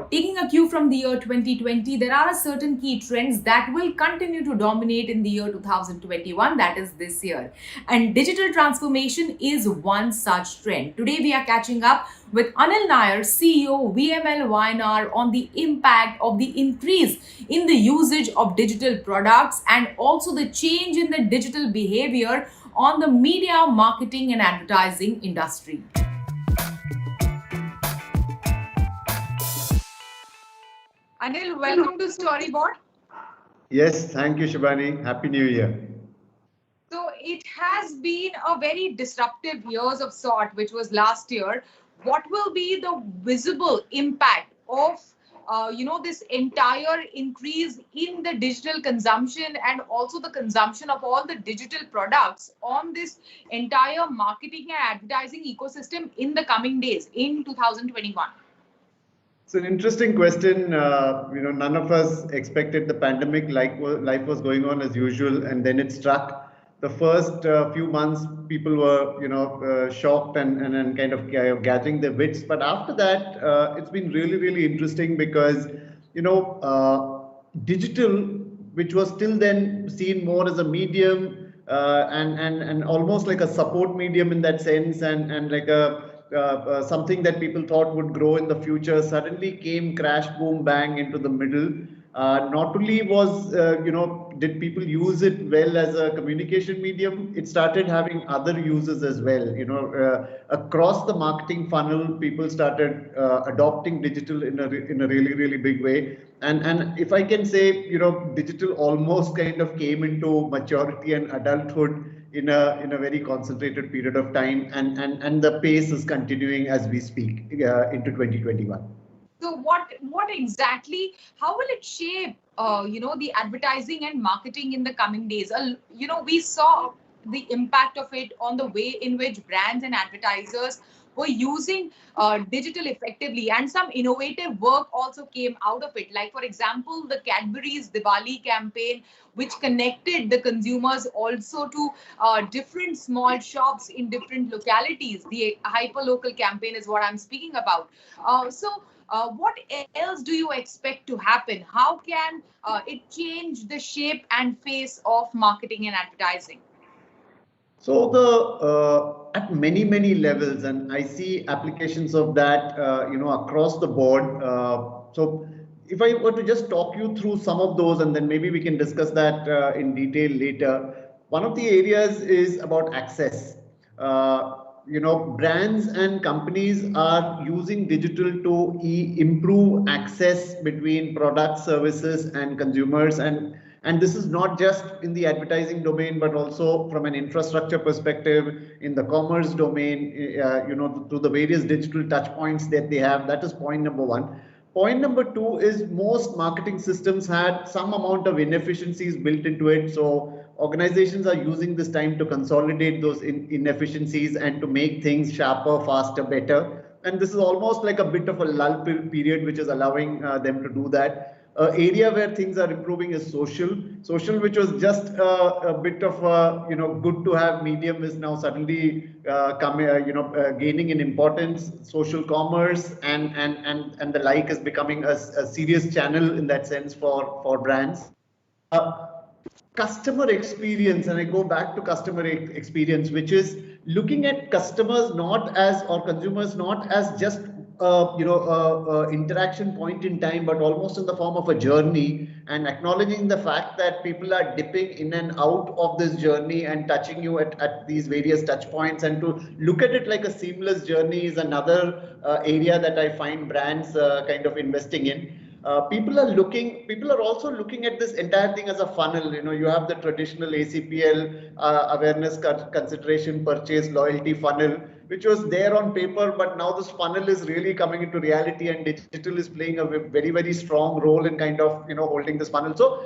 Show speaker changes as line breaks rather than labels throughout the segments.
taking a cue from the year 2020, there are certain key trends that will continue to dominate in the year 2021, that is this year. And digital transformation is one such trend. Today, we are catching up with Anil Nair, CEO, VMLY&R, on the impact of the increase in the usage of digital products and also the change in the digital behavior on the media, marketing, and advertising industry. Anil, welcome to Storyboard.
Yes, thank you, Shubhani. Happy New Year.
So it has been a very disruptive years of sort, which was last year. What will be the visible impact of this entire increase in the digital consumption and also the consumption of all the digital products on this entire marketing and advertising ecosystem in the coming days in 2021?
It's an interesting question. None of us expected the pandemic. Life was going on as usual, and then it struck. The first few months, people were, shocked and kind of gathering their wits. But after that, it's been really, really interesting because, digital, which was still then seen more as a medium and almost like a support medium in that sense, and like a something that people thought would grow in the future, suddenly came crash, boom, bang into the middle. Not only was, did people use it well as a communication medium, it started having other uses as well. Across the marketing funnel, people started adopting digital in a really, really big way. And if I can say, digital almost kind of came into maturity and adulthood in a very concentrated period of time, and the pace is continuing as we speak into 2021.
So what exactly, how will it shape the advertising and marketing in the coming days? We saw the impact of it on the way in which brands and advertisers were using digital effectively, and some innovative work also came out of it. Like, for example, the Cadbury's Diwali campaign, which connected the consumers also to different small shops in different localities. The hyper-local campaign is what I'm speaking about. What else do you expect to happen? How can it change the shape and face of marketing and advertising?
So at many levels, and I see applications of that across the board. So if I were to just talk you through some of those, and then maybe we can discuss that in detail later. One of the areas is about access. Brands and companies are using digital to improve access between products, services, and consumers. And this is not just in the advertising domain, but also from an infrastructure perspective, in the commerce domain, to the various digital touch points that they have. That is point number one. Point number two is most marketing systems had some amount of inefficiencies built into it. So organizations are using this time to consolidate those inefficiencies and to make things sharper, faster, better. And this is almost like a bit of a lull period, which is allowing them to do that. Area where things are improving is social, which was just a bit of a good to have medium, is now suddenly gaining in importance. Social commerce and the like is becoming a serious channel in that sense for brands. Customer experience, and I go back to customer experience, which is looking at customers not as, or consumers not as just interaction point in time, but almost in the form of a journey, and acknowledging the fact that people are dipping in and out of this journey and touching you at these various touch points, and to look at it like a seamless journey is another area that I find brands kind of investing in. People are also looking at this entire thing as a funnel. You have the traditional ACPL, awareness, consideration, purchase, loyalty funnel, which was there on paper, but now this funnel is really coming into reality, and digital is playing a very, very strong role in kind of holding this funnel. So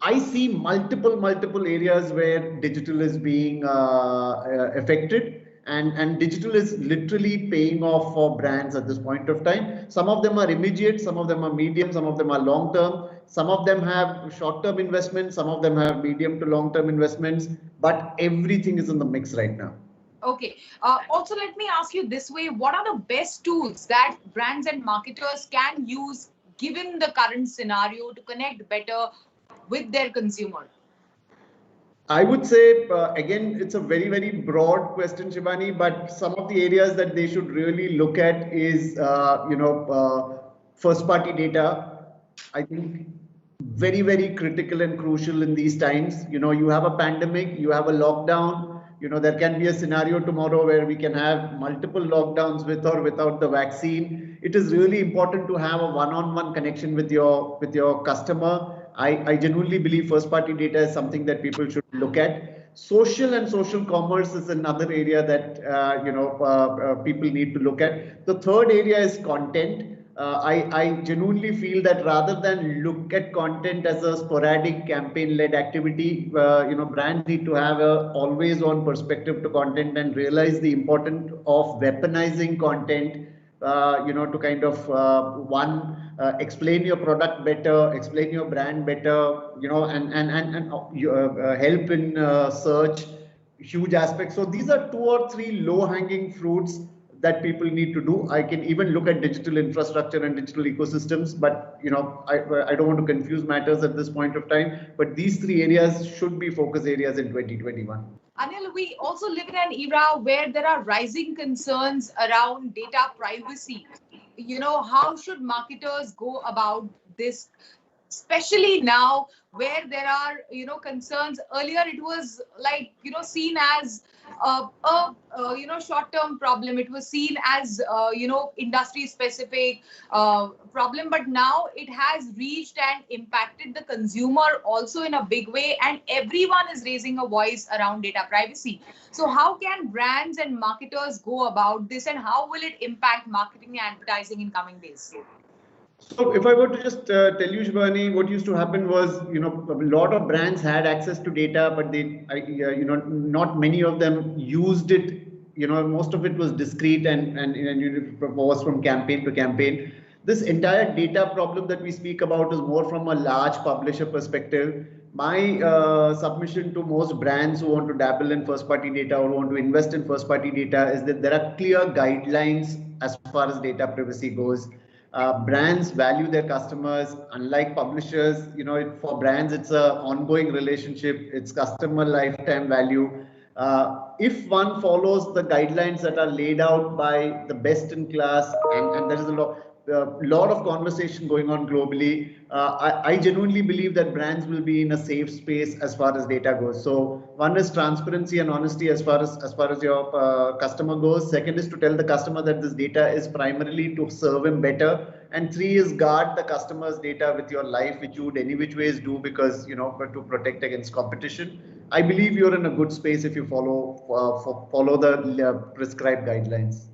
I see multiple areas where digital is being affected. And digital is literally paying off for brands at this point of time. Some of them are immediate, some of them are medium, some of them are long term, some of them have short term investments, some of them have medium to long term investments, but everything is in the mix right now.
Okay. Also, let me ask you this way: what are the best tools that brands and marketers can use given the current scenario to connect better with their consumer?
I would say, again, it's a very, very broad question, Shivani, but some of the areas that they should really look at is, first party data. I think very, very critical and crucial in these times. You have a pandemic, you have a lockdown, there can be a scenario tomorrow where we can have multiple lockdowns with or without the vaccine. It is really important to have a one-on-one connection with your customer. I genuinely believe first party data is something that people should look at. Social and social commerce is another area that people need to look at. The third area is content. I genuinely feel that rather than look at content as a sporadic campaign-led activity, brands need to have a always-on perspective to content and realize the importance of weaponizing content, to kind of explain your product better, explain your brand better, and help in search, huge aspects. So these are two or three low-hanging fruits that people need to do. I can even look at digital infrastructure and digital ecosystems, but I don't want to confuse matters at this point of time. But these three areas should be focus areas in 2021.
Anil, we also live in an era where there are rising concerns around data privacy. How should marketers go about this, especially now where there are concerns? Earlier it was like seen as short term problem. It was seen as industry specific problem, but now it has reached and impacted the consumer also in a big way, and everyone is raising a voice around data privacy. So how can brands and marketers go about this, and how will it impact marketing and advertising in coming days?
So if I were to just tell you, Shivani, what used to happen was, a lot of brands had access to data, but not many of them used it. Most of it was discrete and was from campaign to campaign. This entire data problem that we speak about is more from a large publisher perspective. My submission to most brands who want to dabble in first party data or want to invest in first party data is that there are clear guidelines as far as data privacy goes. Brands value their customers, unlike publishers. For brands, it's an ongoing relationship. It's customer lifetime value. If one follows the guidelines that are laid out by the best in class, and there is a lot of conversation going on globally, I genuinely believe that brands will be in a safe space as far as data goes. So one is transparency and honesty as far as your customer goes. Second is to tell the customer that this data is primarily to serve him better. And three is guard the customer's data with your life, which you would any which ways do because, to protect against competition. I believe you're in a good space if you follow the prescribed guidelines.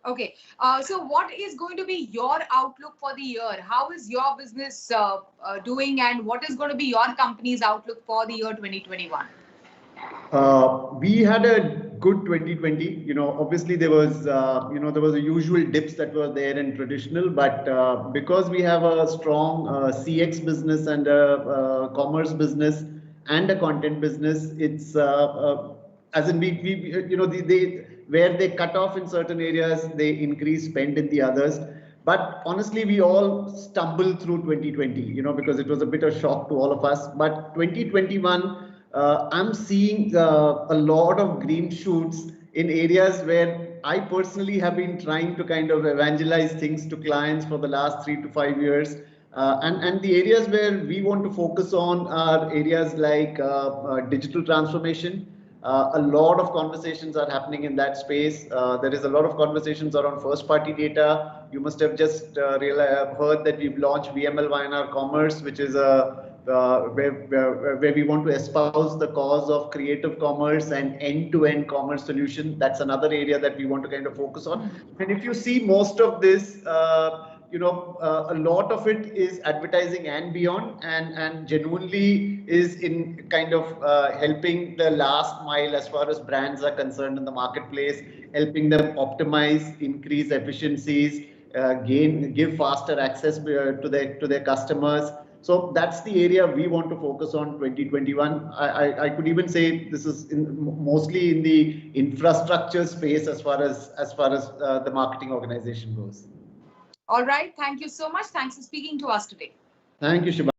Okay, so what is going to be your outlook for the year? How is your business doing, and what is going to be your company's outlook for the year 2021?
We had a good 2020. Obviously there was the usual dips that were there in traditional, but because we have a strong CX business and a commerce business and a content business, it's as in they where they cut off in certain areas, they increase spend in the others. But honestly, we all stumbled through 2020, because it was a bit of shock to all of us. But 2021, I'm seeing a lot of green shoots in areas where I personally have been trying to kind of evangelize things to clients for the last 3 to 5 years. And the areas where we want to focus on are areas like digital transformation. A lot of conversations are happening in that space. There is a lot of conversations around first party data. You must have just heard that we've launched VMLY&R Commerce, which is where we want to espouse the cause of creative commerce and end-to-end commerce solution. That's another area that we want to kind of focus on. And if you see most of this, a lot of it is advertising and beyond, and genuinely is in kind of helping the last mile as far as brands are concerned in the marketplace, helping them optimize, increase efficiencies, give faster access to their customers. So that's the area we want to focus on 2021. I could even say this is mostly in the infrastructure space as far as the marketing organization goes.
All right. Thank you so much. Thanks for speaking to us today.
Thank you, Shubha.